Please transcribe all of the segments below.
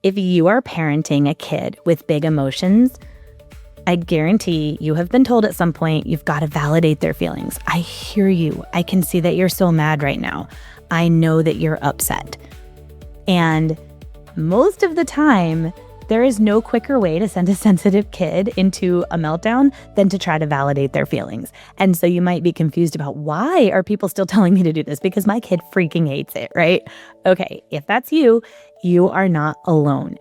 If you are parenting a kid with big emotions, I guarantee you have been told at some point you've got to validate their feelings. I hear you. I can see that you're so mad right now. I know that you're upset. And most of the time, there is no quicker way to send a sensitive kid into a meltdown than to try to validate their feelings. And so you might be confused about, why are people still telling me to do this? Because my kid freaking hates it, right? Okay, if that's you, you are not alone.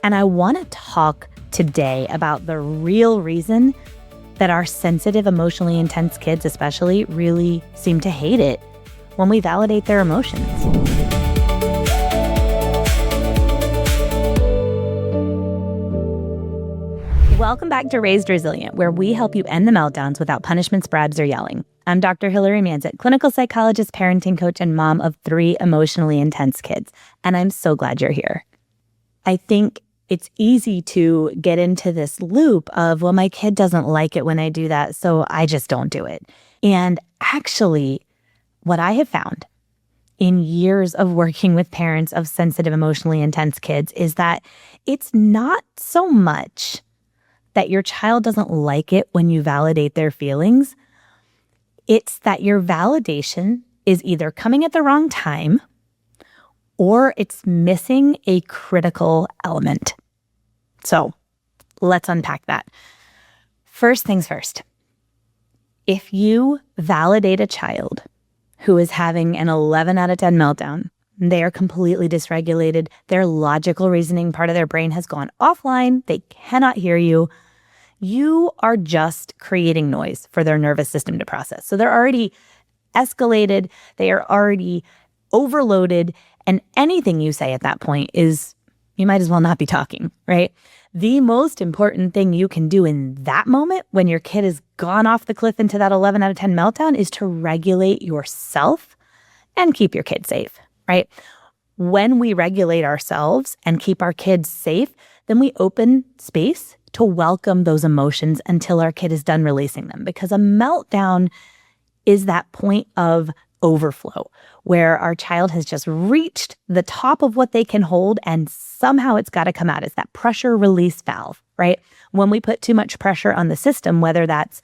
And I want to talk today about the real reason that our sensitive, emotionally intense kids especially really seem to hate it when we validate their emotions. Welcome back to Raised Resilient, where we help you end the meltdowns without punishments, bribes, or yelling. I'm Dr. Hilary Manzit, clinical psychologist, parenting coach, and mom of 3 emotionally intense kids. And I'm so glad you're here. I think it's easy to get into this loop of, well, my kid doesn't like it when I do that, so I just don't do it. And actually, what I have found in years of working with parents of sensitive, emotionally intense kids is that it's not so much that your child doesn't like it when you validate their feelings. It's that your validation is either coming at the wrong time or it's missing a critical element. So let's unpack that. First things first, if you validate a child who is having an 11 out of 10 meltdown, they are completely dysregulated, their logical reasoning part of their brain has gone offline, they cannot hear you, you are just creating noise for their nervous system to process. So they're already escalated, they are already overloaded, and anything you say at that point is, you might as well not be talking, right? The most important thing you can do in that moment when your kid has gone off the cliff into that 11 out of 10 meltdown is to regulate yourself and keep your kid safe, right? When we regulate ourselves and keep our kids safe, then we open space to welcome those emotions until our kid is done releasing them. Because a meltdown is that point of overflow where our child has just reached the top of what they can hold and somehow it's got to come out. It's that pressure release valve, right? When we put too much pressure on the system, whether that's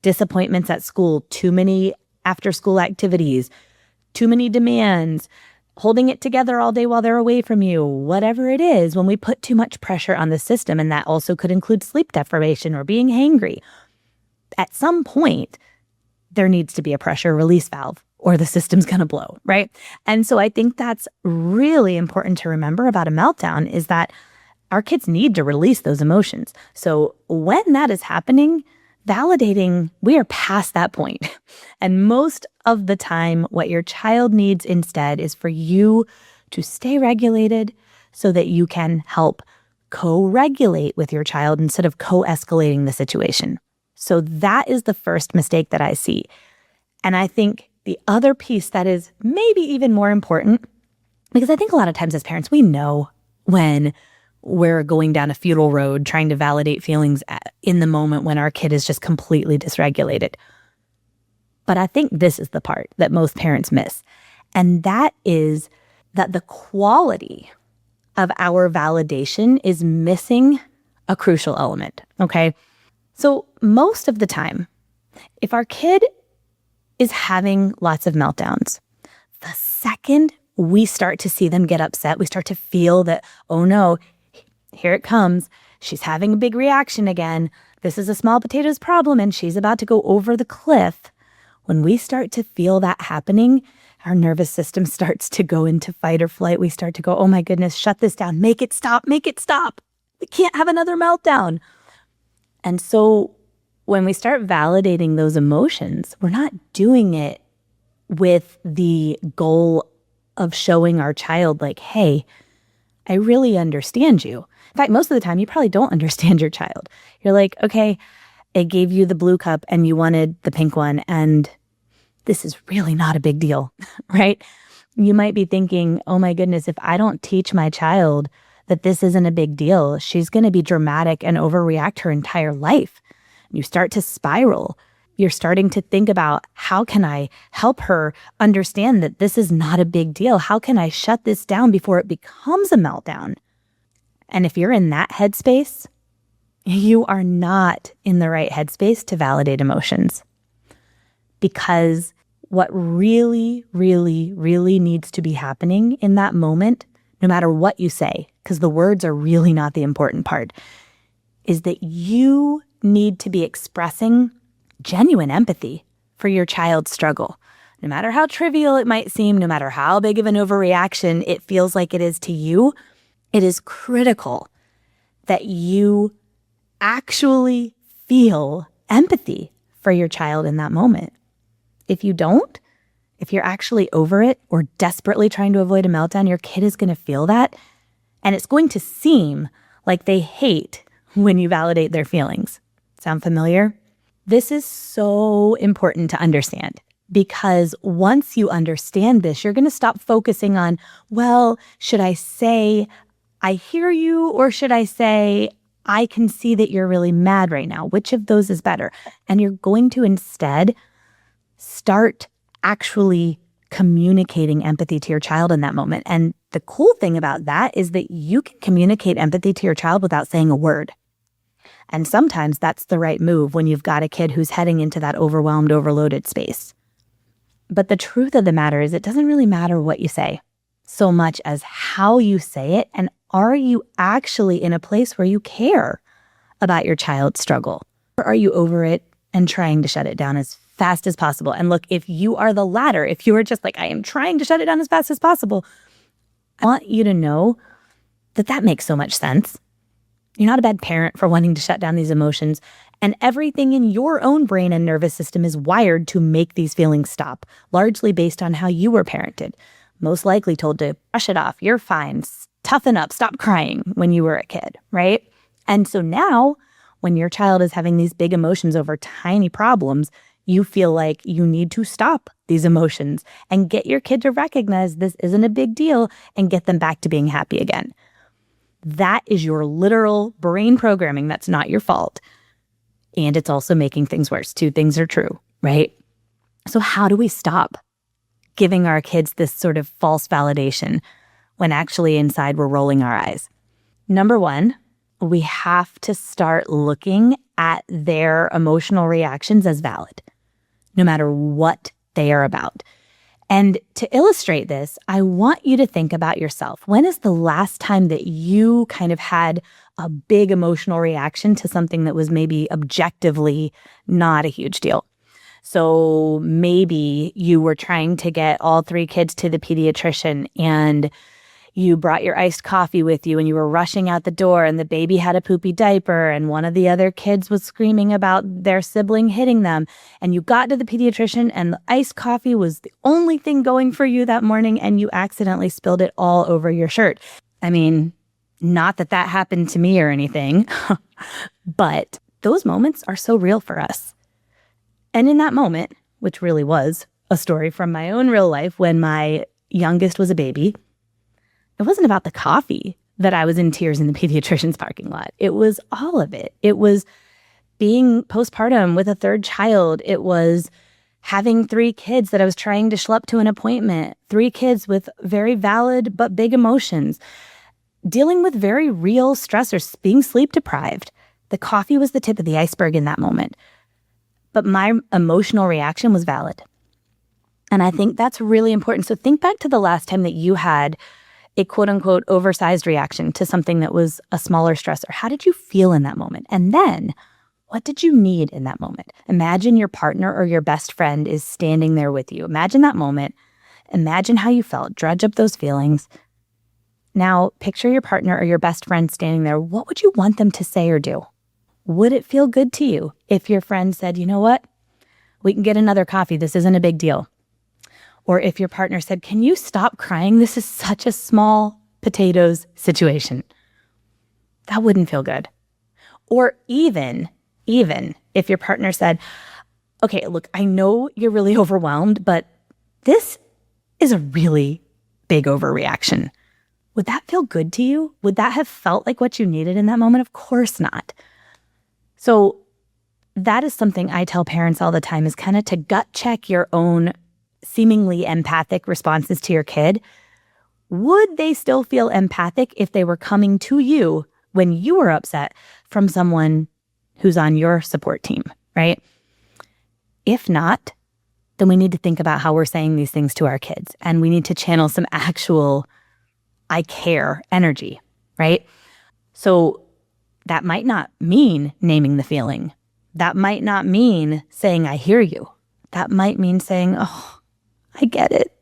disappointments at school, too many after school activities, too many demands, holding it together all day while they're away from you, whatever it is, when we put too much pressure on the system, and that also could include sleep deprivation or being hangry, at some point, there needs to be a pressure release valve or the system's going to blow, right? And so I think that's really important to remember about a meltdown is that our kids need to release those emotions. So when that is happening, validating, we are past that point. And most of the time, what your child needs instead is for you to stay regulated so that you can help co-regulate with your child instead of co-escalating the situation. So that is the first mistake that I see. And I think the other piece that is maybe even more important, because I think a lot of times as parents, we know when we're going down a futile road trying to validate feelings in the moment when our kid is just completely dysregulated. But I think this is the part that most parents miss. And that is that the quality of our validation is missing a crucial element, okay? So most of the time, if our kid is having lots of meltdowns, the second we start to see them get upset, we start to feel that, oh no, here it comes. She's having a big reaction again. This is a small potatoes problem and she's about to go over the cliff. When we start to feel that happening, our nervous system starts to go into fight or flight. We start to go, oh my goodness, shut this down. Make it stop. Make it stop. We can't have another meltdown. And so when we start validating those emotions, we're not doing it with the goal of showing our child like, hey, I really understand you. In fact, most of the time, you probably don't understand your child. You're like, okay, I gave you the blue cup and you wanted the pink one, and this is really not a big deal, right? You might be thinking, oh my goodness, if I don't teach my child that this isn't a big deal, she's going to be dramatic and overreact her entire life. You start to spiral. You're starting to think about, how can I help her understand that this is not a big deal? How can I shut this down before it becomes a meltdown? And if you're in that headspace, you are not in the right headspace to validate emotions. Because what really, really, really needs to be happening in that moment, no matter what you say, because the words are really not the important part, is that you need to be expressing genuine empathy for your child's struggle. No matter how trivial it might seem, no matter how big of an overreaction it feels like it is to you, it is critical that you actually feel empathy for your child in that moment. If you don't, if you're actually over it or desperately trying to avoid a meltdown, your kid is going to feel that. And it's going to seem like they hate when you validate their feelings. Sound familiar? This is so important to understand because once you understand this, you're going to stop focusing on, well, should I say, I hear you, or should I say, I can see that you're really mad right now? Which of those is better? And you're going to instead start actually communicating empathy to your child in that moment. And the cool thing about that is that you can communicate empathy to your child without saying a word. And sometimes that's the right move when you've got a kid who's heading into that overwhelmed, overloaded space. But the truth of the matter is it doesn't really matter what you say so much as how you say it. And are you actually in a place where you care about your child's struggle? Or are you over it and trying to shut it down as fast as possible? And look, if you are the latter, if you are just like, I am trying to shut it down as fast as possible, I want you to know that that makes so much sense. You're not a bad parent for wanting to shut down these emotions. And everything in your own brain and nervous system is wired to make these feelings stop, largely based on how you were parented. Most likely told to brush it off, you're fine, toughen up, stop crying when you were a kid, right? And so now, when your child is having these big emotions over tiny problems, you feel like you need to stop these emotions and get your kid to recognize this isn't a big deal and get them back to being happy again. That is your literal brain programming. That's not your fault. And it's also making things worse. Two things are true, right? So how do we stop giving our kids this sort of false validation when actually inside we're rolling our eyes? Number one, we have to start looking at their emotional reactions as valid, no matter what they are about. And to illustrate this, I want you to think about yourself. When is the last time that you kind of had a big emotional reaction to something that was maybe objectively not a huge deal? So maybe you were trying to get all three kids to the pediatrician and you brought your iced coffee with you and you were rushing out the door and the baby had a poopy diaper and one of the other kids was screaming about their sibling hitting them. And you got to the pediatrician and the iced coffee was the only thing going for you that morning and you accidentally spilled it all over your shirt. I mean, not that that happened to me or anything, but those moments are so real for us. And in that moment, which really was a story from my own real life when my youngest was a baby, it wasn't about the coffee that I was in tears in the pediatrician's parking lot. It was all of it. It was being postpartum with a third child. It was having three kids that I was trying to schlep to an appointment, three kids with very valid but big emotions, dealing with very real stressors, being sleep deprived. The coffee was the tip of the iceberg in that moment. But my emotional reaction was valid. And I think that's really important. So think back to the last time that you had a quote unquote oversized reaction to something that was a smaller stressor. How did you feel in that moment? And then what did you need in that moment? Imagine your partner or your best friend is standing there with you. Imagine that moment. Imagine how you felt. Dredge up those feelings. Now picture your partner or your best friend standing there. What would you want them to say or do? Would it feel good to you if your friend said, you know what? We can get another coffee. This isn't a big deal. Or if your partner said, can you stop crying? This is such a small potatoes situation. That wouldn't feel good. Or even if your partner said, okay, look, I know you're really overwhelmed, but this is a really big overreaction. Would that feel good to you? Would that have felt like what you needed in that moment? Of course not. So that is something I tell parents all the time is kind of to gut check your own seemingly empathic responses to your kid Would they still feel empathic if they were coming to you when you were upset from someone who's on your support team, right? If not, then we need to think about how we're saying these things to our kids. And we need to channel some actual I care energy, right? So that might not mean naming the feeling. That might not mean saying, I hear you. That might mean saying, oh, I get it.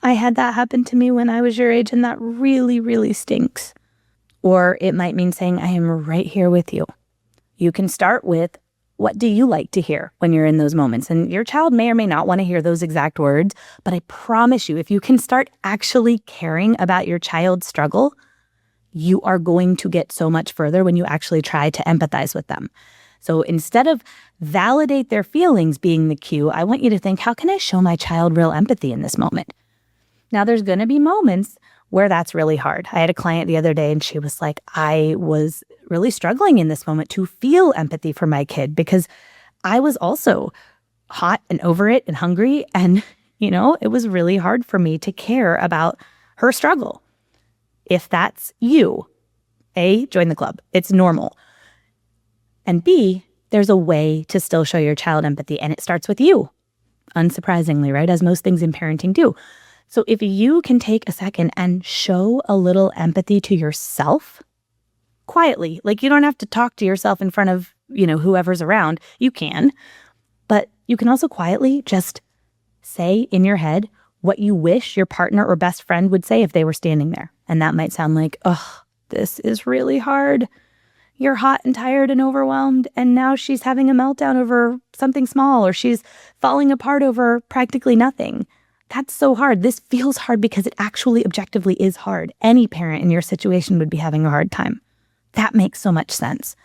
I had that happen to me when I was your age, and that really, really stinks. Or it might mean saying, I am right here with you. You can start with, what do you like to hear when you're in those moments? And your child may or may not want to hear those exact words, but I promise you, if you can start actually caring about your child's struggle, you are going to get so much further when you actually try to empathize with them. So instead of validate their feelings being the cue, I want you to think, how can I show my child real empathy in this moment? Now, there's going to be moments where that's really hard. I had a client the other day and she was like, I was really struggling in this moment to feel empathy for my kid because I was also hot and over it and hungry. And, it was really hard for me to care about her struggle. If that's you, A, join the club. It's normal. And B, there's a way to still show your child empathy, and it starts with you. Unsurprisingly, right? As most things in parenting do. So if you can take a second and show a little empathy to yourself quietly, like you don't have to talk to yourself in front of, whoever's around. You can, but you can also quietly just say in your head what you wish your partner or best friend would say if they were standing there. And that might sound like, oh, this is really hard. You're hot and tired and overwhelmed, and now she's having a meltdown over something small, or she's falling apart over practically nothing. That's so hard. This feels hard because it actually objectively is hard. Any parent in your situation would be having a hard time. That makes so much sense.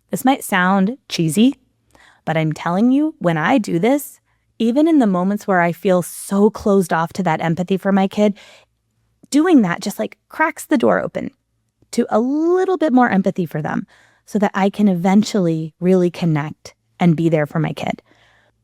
This might sound cheesy, but I'm telling you, when I do this, even in the moments where I feel so closed off to that empathy for my kid, doing that just like cracks the door open to a little bit more empathy for them so that I can eventually really connect and be there for my kid.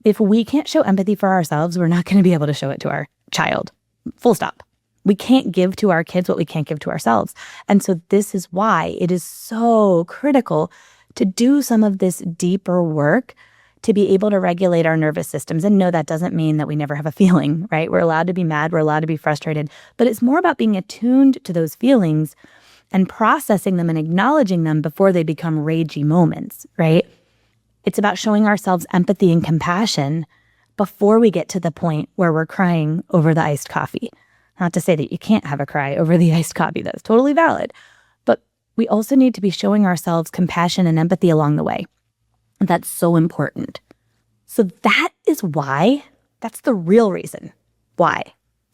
If we can't show empathy for ourselves, we're not going to be able to show it to our child. Full stop. We can't give to our kids what we can't give to ourselves. And so this is why it is so critical to do some of this deeper work to be able to regulate our nervous systems. And no, that doesn't mean that we never have a feeling, right? We're allowed to be mad. We're allowed to be frustrated. But it's more about being attuned to those feelings and processing them and acknowledging them before they become ragey moments, right? It's about showing ourselves empathy and compassion before we get to the point where we're crying over the iced coffee. Not to say that you can't have a cry over the iced coffee. That's totally valid. But we also need to be showing ourselves compassion and empathy along the way. And that's so important. So that is why, that's the real reason why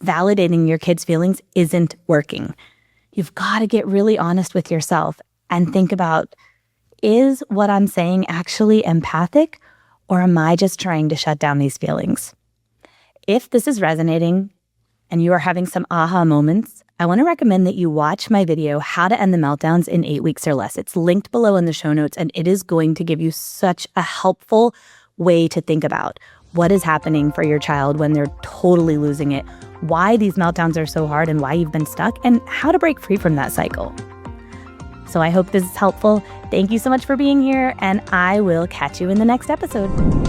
validating your kids' feelings isn't working. You've got to get really honest with yourself and think about, is what I'm saying actually empathic, or am I just trying to shut down these feelings? If this is resonating and you are having some aha moments, I want to recommend that you watch my video, How to End the Meltdowns in 8 Weeks or Less. It's linked below in the show notes, and it is going to give you such a helpful way to think about what is happening for your child when they're totally losing it, why these meltdowns are so hard and why you've been stuck, and how to break free from that cycle. So I hope this is helpful. Thank you so much for being here, and I will catch you in the next episode.